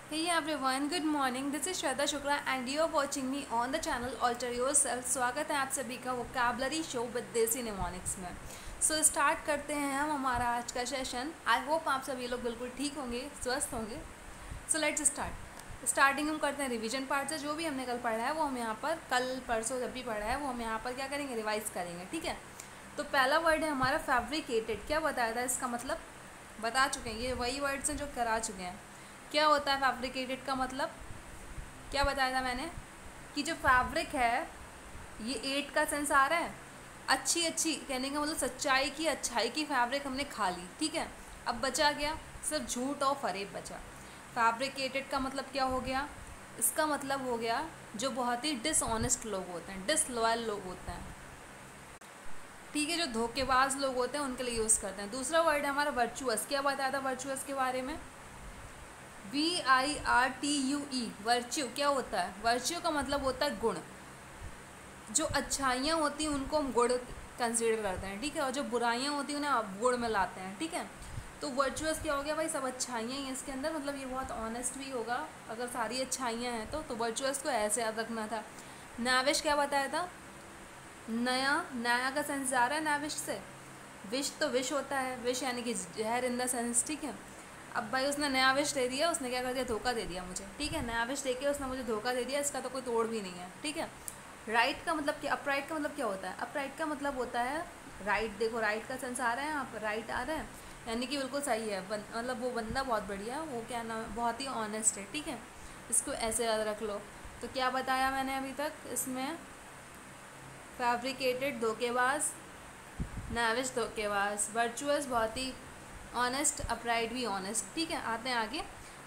Hey everyone, good morning. This is Shraddha Shukla and you are watching me on the channel Alter Yourself. स्वागत है आप सभी का vocabulary show with देसी mnemonics में। Start करते हैं हम हमारा आज का सेशन। आई होप आप सभी लोग बिल्कुल ठीक होंगे, स्वस्थ होंगे। Let's start. स्टार्टिंग हम करते हैं रिवीजन पार्ट से। जो भी हमने कल पढ़ा है वो हम यहाँ पर कल परसों जब भी पढ़ा है वो हम यहाँ पर क्या करेंगे, रिवाइज करेंगे। ठीक है, तो पहला वर्ड है हमारा फैब्रिकेटेड। क्या बताया था इसका मतलब? बता चुके हैं, ये वही वर्ड्स हैं जो करा चुके हैं। क्या होता है फैब्रिकेटेड का मतलब? क्या बताया था मैंने कि जो फैब्रिक है ये एट का सेंस आ रहा है। अच्छी अच्छी कहने का मतलब सच्चाई की, अच्छाई की फैब्रिक हमने खा ली। ठीक है, अब बचा गया सिर्फ झूठ और फरेब बचा। फैब्रिकेटेड का मतलब क्या हो गया? इसका मतलब हो गया जो बहुत ही डिसऑनेस्ट लोग होते हैं, डिसलॉयल लोग होते हैं। ठीक है, जो धोखेबाज लोग होते हैं उनके लिए यूज़ करते हैं। दूसरा वर्ड है हमारा वर्चुअस। क्या बताया था वर्चुअस के बारे में? VIRTUE, virtue. क्या होता है? वर्च्यू का मतलब होता है गुण। जो अच्छाइयाँ होती हैं उनको हम गुण कंसीडर करते हैं। ठीक है, और जो बुराइयाँ होती हैं उन्हें अवगुण में लाते हैं। ठीक है, तो वर्चुअस क्या हो गया भाई? सब अच्छाइयाँ ही हैं इसके अंदर, मतलब ये बहुत ऑनेस्ट भी होगा अगर सारी अच्छाइयाँ हैं तो वर्चुअस को ऐसे याद रखना था। नाविश क्या बताया था? नया, नया का सेंस जा रहा है नाविश से। विश तो विश होता है, विश यानी कि जहर इन द सेंस। ठीक है, अब भाई उसने नया विश दे दिया, उसने क्या कर दिया? धोखा दे दिया मुझे। ठीक है, नया विश देके उसने मुझे धोखा दे दिया, इसका तो कोई तोड़ भी नहीं है। ठीक है, राइट का मतलब क्या? अपराइट का मतलब क्या होता है? अपराइट का मतलब होता है राइट। देखो राइट का सेंस आ रहा है यहाँ पर, राइट आ रहा है यानी कि बिल्कुल सही है। मतलब वो बंदा बहुत बढ़िया है, वो क्या नाम, बहुत ही ऑनेस्ट है। ठीक है, इसको ऐसे याद रख लो। तो क्या बताया मैंने अभी तक इसमें? फैब्रिकेटेड धोखेबाज, नाविश धोखेबाज, वर्चुअस बहुत ही ऑनेस्ट, अपराइट भी ऑनेस्ट। ठीक है, आते हैं आगे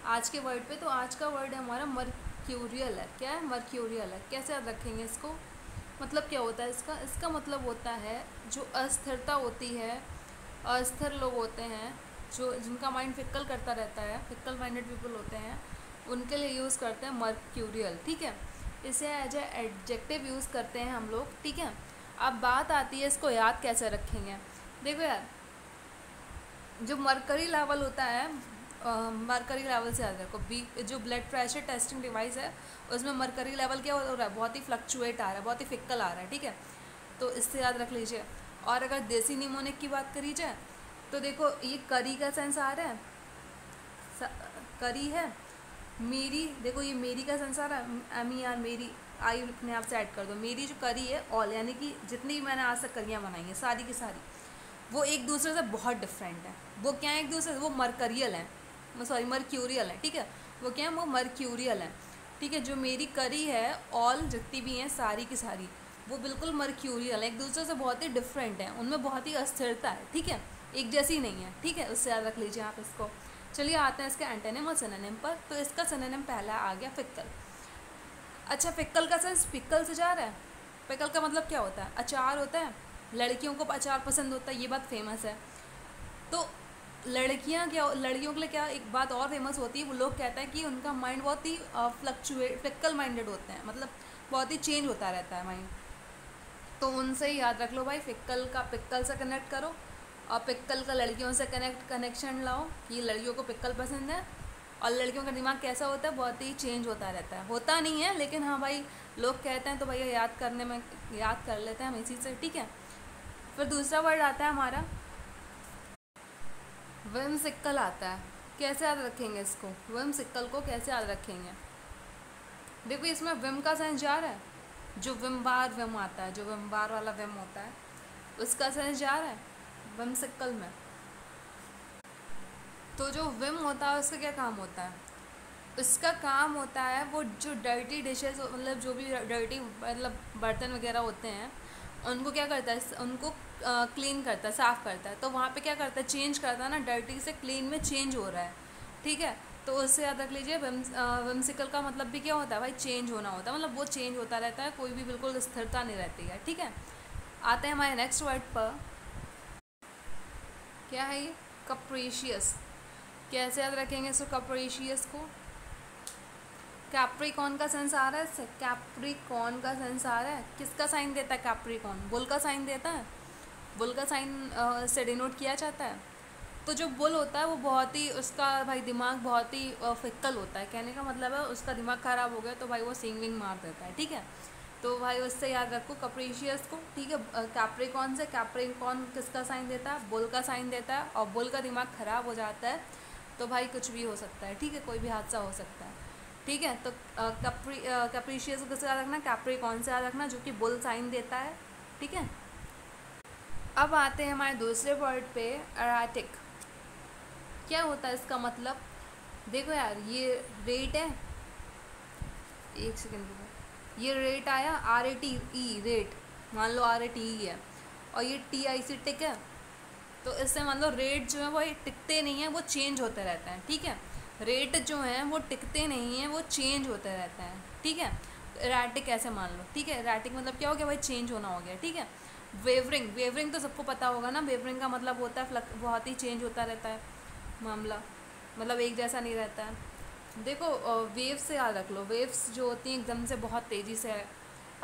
आज के वर्ड पे। तो आज का वर्ड है हमारा मर्क्यूरियल है। क्या है? मर्क्यूरियल है। कैसे याद रखेंगे इसको? मतलब क्या होता है इसका? इसका मतलब होता है जो अस्थिरता होती है, अस्थिर लोग होते हैं, जो जिनका माइंड फिक्कल करता रहता है, फिक्कल माइंडेड पीपल होते हैं, उनके लिए यूज़ करते हैं मर्क्यूरियल। ठीक है, इसे एज ए एडजेक्टिव यूज़ करते हैं हम लोग। ठीक है, अब बात आती है इसको याद कैसे रखेंगे। देखो यार, जो मरकरी लेवल होता है, मरकरी लेवल से याद रखो। जो ब्लड प्रेशर टेस्टिंग डिवाइस है उसमें मरकरी लेवल क्या हो रहा है? बहुत ही फ्लक्चुएट आ रहा है, बहुत ही फिक्कल आ रहा है। ठीक है, तो इससे याद रख लीजिए। और अगर देसी निमोनिक की बात करी जाए तो देखो ये करी का सेंस आ रहा है, करी है। मेरी, देखो ये मेरी का सेंस आ रहा है, MER, मेरी। आई अपने आप से ऐड कर दो। मेरी जो करी है ऑल, यानी कि जितनी भी मैंने आज तक करियाँ बनाई हैं सारी की सारी, वो एक दूसरे से बहुत डिफरेंट है। वो क्या है एक दूसरे से? वो मरकरियल है, सॉरी मर्क्यूरियल है। ठीक है, वो क्या है? वो मर्क्यूरियल है। ठीक है, जो मेरी करी है ऑल, जितनी भी हैं सारी की सारी, वो बिल्कुल मर्क्यूरियल है, एक दूसरे से बहुत ही डिफरेंट है, उनमें बहुत ही अस्थिरता है। ठीक है, एक जैसी नहीं है। ठीक है, उससे याद रख लीजिए आप इसको। चलिए आते हैं इसके एंटोनिम और सिनोनिम पर। तो इसका सिनोनिम पहला आ गया फिक्कल। अच्छा, फिक्कल का सेंस पिकल से जा रहा है। पिकल का मतलब क्या होता है? अचार होता है। लड़कियों को अचार पसंद होता है, ये बात फेमस है। तो लड़कियां क्या, लड़कियों के लिए क्या एक बात और फेमस होती है, वो लोग कहते हैं कि उनका माइंड बहुत ही फ्लक्चुएट, फिक्कल माइंडेड होते हैं, मतलब बहुत ही चेंज होता रहता है माइंड। तो उनसे ही याद रख लो भाई, फिक्कल का पिक्कल से कनेक्ट करो, और पिक्कल का लड़कियों से कनेक्शन लाओ कि लड़कियों को पिक्कल पसंद है। और लड़कियों का दिमाग कैसा होता है? बहुत ही चेंज होता रहता है। होता नहीं है लेकिन हाँ भाई, लोग कहते हैं तो भैया याद करने में याद कर लेते हैं हम इसी से। ठीक है, फिर दूसरा वर्ड आता है हमारा विमसिकल आता है। कैसे याद रखेंगे इसको? विमसिकल को कैसे याद रखेंगे? देखो इसमें विम का सेंस जा रहा है, जो विम बार विम आता है, जो विम बार वाला विम होता है उसका सेंस जा रहा है विमसिकल में। तो जो विम होता है उसका क्या काम होता है? उसका काम होता है वो जो डर्टी डिशेस, मतलब जो भी डर्टी मतलब बर्तन वगैरह होते हैं उनको क्या करता है? उनको क्लीन करता है, साफ़ करता है। तो वहाँ पे क्या करता है? चेंज करता है ना, डर्टी से क्लीन में चेंज हो रहा है। ठीक है, तो उससे याद रख लीजिए विम्सिकल का मतलब भी क्या होता है भाई? चेंज होना होता है, मतलब वो चेंज होता रहता है, कोई भी बिल्कुल स्थिरता नहीं रहती है। ठीक है, आते हैं हमारे नेक्स्ट वर्ड पर। क्या है ये? कप्रीशियस। कैसे याद रखेंगे इसको कप्रीशियस को? कैप्रिकॉन का सेंस आ रहा है इससे, कैप्रिकॉन का सेंस आ रहा है। किसका साइन देता है कैप्रिकॉन? बुल का साइन देता है। बुल का साइन से डिनोट किया जाता है। तो जो बुल होता है वो बहुत ही, उसका भाई दिमाग बहुत ही फिक्कल होता है, कहने का मतलब है उसका दिमाग ख़राब हो गया तो भाई वो सिंग विंग मार देता है, ठीक है। तो भाई उससे याद रखो कैप्रिशियस को, ठीक है। कैप्रिकॉन से, कैप्रिकॉन किसका साइन देता है, बुल का साइन देता है, और बुल का दिमाग ख़राब हो जाता है तो भाई कुछ भी हो सकता है, ठीक है, कोई भी हादसा हो सकता है, ठीक है। तो कैप्रिशियस को किससे याद रखना, कैप्रिकॉन से याद रखना जो कि बुल साइन देता है, ठीक है। अब आते हैं हमारे दूसरे वर्ड पे, एराटिक। क्या होता है इसका मतलब, देखो यार ये रेट है, एक सेकेंड रुको, ये रेट आया RATE रेट, मान लो RATE है, और ये TIC टिक है। तो इससे मान लो रेट जो है वो टिकते नहीं हैं, वो चेंज होते रहते हैं, ठीक है। रेट जो हैं वो टिकते नहीं हैं, वो चेंज होते रहते हैं, ठीक है। एराटिक ऐसे मान लो, ठीक है। एराटिक मतलब क्या हो गया भाई, चेंज होना हो गया, ठीक है। वेवरिंग, वेवरिंग तो सबको पता होगा ना, वेवरिंग का मतलब होता है बहुत ही चेंज होता रहता है मामला, मतलब एक जैसा नहीं रहता है। देखो वेव्स से याद रख लो, वेव्स जो होती हैं एकदम से बहुत तेज़ी से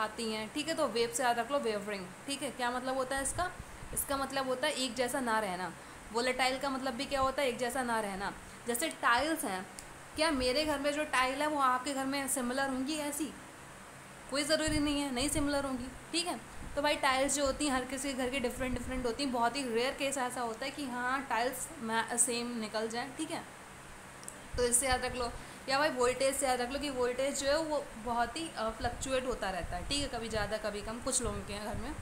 आती हैं, ठीक है। तो वेव से याद रख लो वेवरिंग, ठीक है। क्या मतलब होता है इसका, इसका मतलब होता है एक जैसा ना रहना। वोलेटाइल का मतलब भी क्या होता है, एक जैसा ना रहना। जैसे टाइल्स हैं, क्या मेरे घर में जो टाइल है वो आपके घर में सिमिलर होंगी, ऐसी कोई ज़रूरी नहीं है, नहीं सिमिलर होंगी, ठीक है। तो भाई टाइल्स जो होती हैं हर किसी के घर की डिफरेंट डिफरेंट होती हैं, बहुत ही रेयर केस ऐसा होता है कि हाँ टाइल्स सेम निकल जाए, ठीक है। तो इससे याद रख लो, या भाई वोल्टेज से याद रख लो कि वोल्टेज जो है वो बहुत ही फ्लक्चुएट होता रहता है, ठीक है। कभी ज़्यादा कभी कम, कुछ लोगों के घर में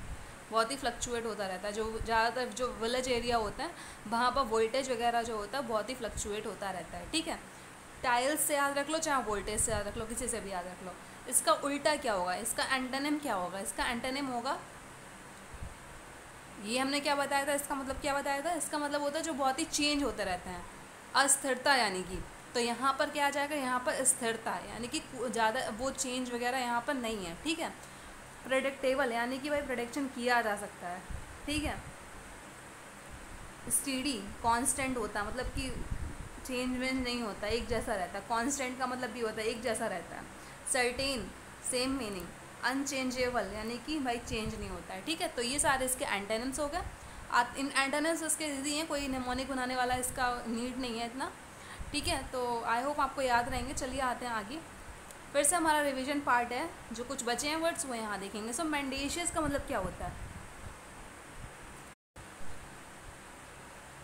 बहुत ही फ्लक्चुएट होता रहता है। जो ज़्यादातर जो विलेज एरिया होता है वहाँ पर वोल्टेज वगैरह जो होता है बहुत ही फ्लक्चुएट होता रहता है, ठीक है। टाइल्स से याद रख लो, चाहे वोल्टेज से याद रख लो, किसी से भी याद रख लो। इसका उल्टा क्या होगा, इसका एंटोनिम क्या होगा, इसका एंटोनिम होगा, ये हमने क्या बताया था, इसका मतलब क्या बताया था, इसका मतलब होता है जो बहुत ही चेंज होते रहते हैं, अस्थिरता यानी कि। तो यहाँ पर क्या आ जाएगा, यहाँ पर स्थिरता यानी कि ज़्यादा वो चेंज वगैरह यहाँ पर नहीं है, ठीक है। प्रेडिक्टेबल यानी कि भाई प्रोडिक्शन किया जा सकता है, ठीक है। स्टीडी कांस्टेंट होता है, मतलब कि चेंज वेंज नहीं होता, एक जैसा रहता है। कांस्टेंट का मतलब भी होता है एक जैसा रहता है। Certain same meaning. अनचेंजेबल यानी कि भाई चेंज नहीं होता है, ठीक है। तो ये सारे इसके एंटेनिम्स हो गए। इन एंटेनिम्स इसके इजी हैं, कोई निमोनिक बनाने वाला इसका नीड नहीं है इतना, ठीक है। तो आई होप आपको याद रहेंगे। चलिए आते हैं आगे, फिर से हमारा रिवीजन पार्ट है, जो कुछ बचे हैं वर्ड्स वो यहाँ देखेंगे। सो मेंडेशियस का मतलब क्या होता है,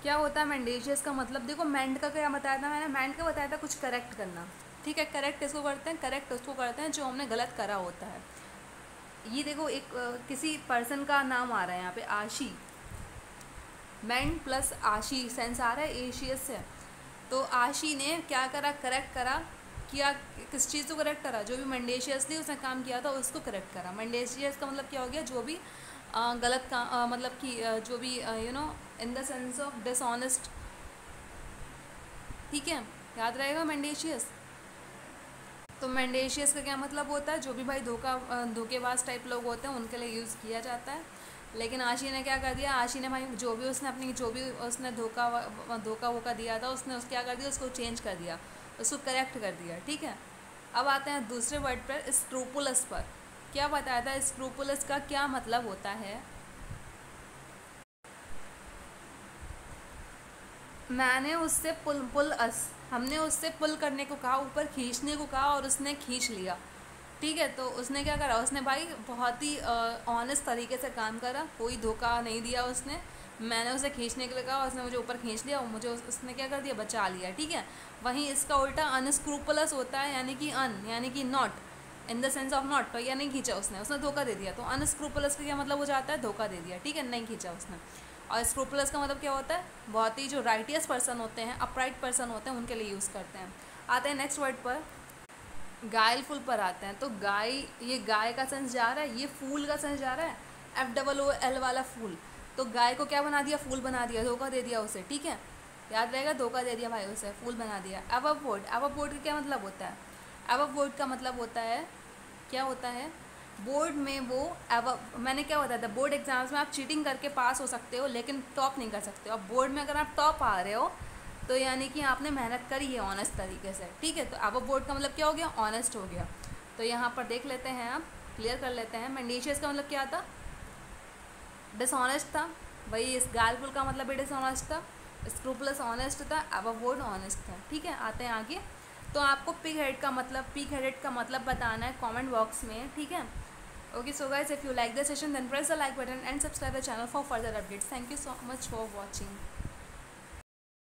क्या होता है मेंडेशियस का मतलब, देखो मेंड का क्या बताया था मैंने, मेंड का बताया था कुछ करेक्ट करना, ठीक है। करेक्ट इसको करते हैं, करेक्ट उसको करते हैं जो हमने गलत करा होता है। ये देखो एक किसी पर्सन का नाम आ रहा है यहाँ पे, आशी, मेंड प्लस आशी, सेंस आ रहा है एशियस से। तो आशी ने क्या करा, करेक्ट करा, किया, किस चीज़ को करेक्ट करा, जो भी मेंडेशियसली उसने काम किया था उसको करेक्ट करा। मेंडेशियस का मतलब क्या हो गया, जो भी गलत काम, मतलब कि जो भी in the sense of dishonest, ठीक है, याद रहेगा मेंडेशियस। तो मेंडेशियस का क्या मतलब होता है, जो भी भाई धोखेबाज टाइप लोग होते हैं उनके लिए यूज़ किया जाता है। लेकिन आशी ने क्या कर दिया, आशी ने भाई जो भी उसने धोखा वोखा दिया था, उसने क्या कर दिया, उसको चेंज कर दिया, उसको करेक्ट कर दिया, ठीक है। अब आते हैं दूसरे वर्ड पर, स्क्रूपुलस पर। क्या बताया था, स्क्रूपुलस का क्या मतलब होता है। मैंने उससे हमने उससे पुल करने को कहा, ऊपर खींचने को कहा, और उसने खींच लिया, ठीक है। तो उसने क्या करा, उसने भाई बहुत ही ऑनेस्ट तरीके से काम करा, कोई धोखा नहीं दिया उसने। मैंने उसे खींचने के लिए कहा, उसने मुझे ऊपर खींच लिया और मुझे उसने क्या कर दिया, बचा लिया, ठीक है। वहीं इसका उल्टा अनस्क्रूपलस होता है, यानी कि यानी कि not, in the sense of not, तो या नहीं खींचा उसने धोखा दे दिया। तो अनस्क्रूपलस का क्या मतलब हो जाता है, धोखा दे दिया, ठीक है, नहीं खींचा उसने। और स्क्रूपलस का मतलब क्या होता है, बहुत ही जो राइटियस पर्सन होते हैं, अपराइट पर्सन होते हैं, उनके लिए यूज़ करते हैं। आते हैं नेक्स्ट वर्ड पर, गायलफुल पर आते हैं। तो गाय, ये गाय का सेंस जा रहा है, ये फूल का सेंस जा रहा है, FOOL वाला फूल। तो गाय को क्या बना दिया, फूल बना दिया, धोखा दे दिया उसे, ठीक है, याद रहेगा, धोखा दे दिया भाई उसे, फूल बना दिया। एवरबोर्ड, एवरबोर्ड का क्या मतलब होता है, एवरबोर्ड का मतलब होता है, क्या होता है, बोर्ड में वो मैंने क्या बताया था, बोर्ड एग्जाम्स में आप चीटिंग करके पास हो सकते हो लेकिन टॉप नहीं कर सकते हो। अब बोर्ड में अगर आप टॉप आ रहे हो तो यानी कि आपने मेहनत करी है ऑनेस्ट तरीके से, ठीक है। तो अब बोर्ड का मतलब क्या हो गया, ऑनेस्ट हो गया। तो यहाँ पर देख लेते हैं, आप क्लियर कर लेते हैं। मेंडेशियस का मतलब क्या था, डिसऑनेस्ट था, वही इस गालफुल का मतलब भी डिसऑनेस्ट था। स्क्रूपलेस ऑनेस्ट था, अवॉइड ऑनेस्ट था। ठीक है, आते हैं आगे। तो आपको पिग हेडेड का मतलब बताना है कमेंट बॉक्स में। ठीक है, okay. So guys, if you like the session then press the like button and subscribe the channel for further updates. Thank you so much for watching.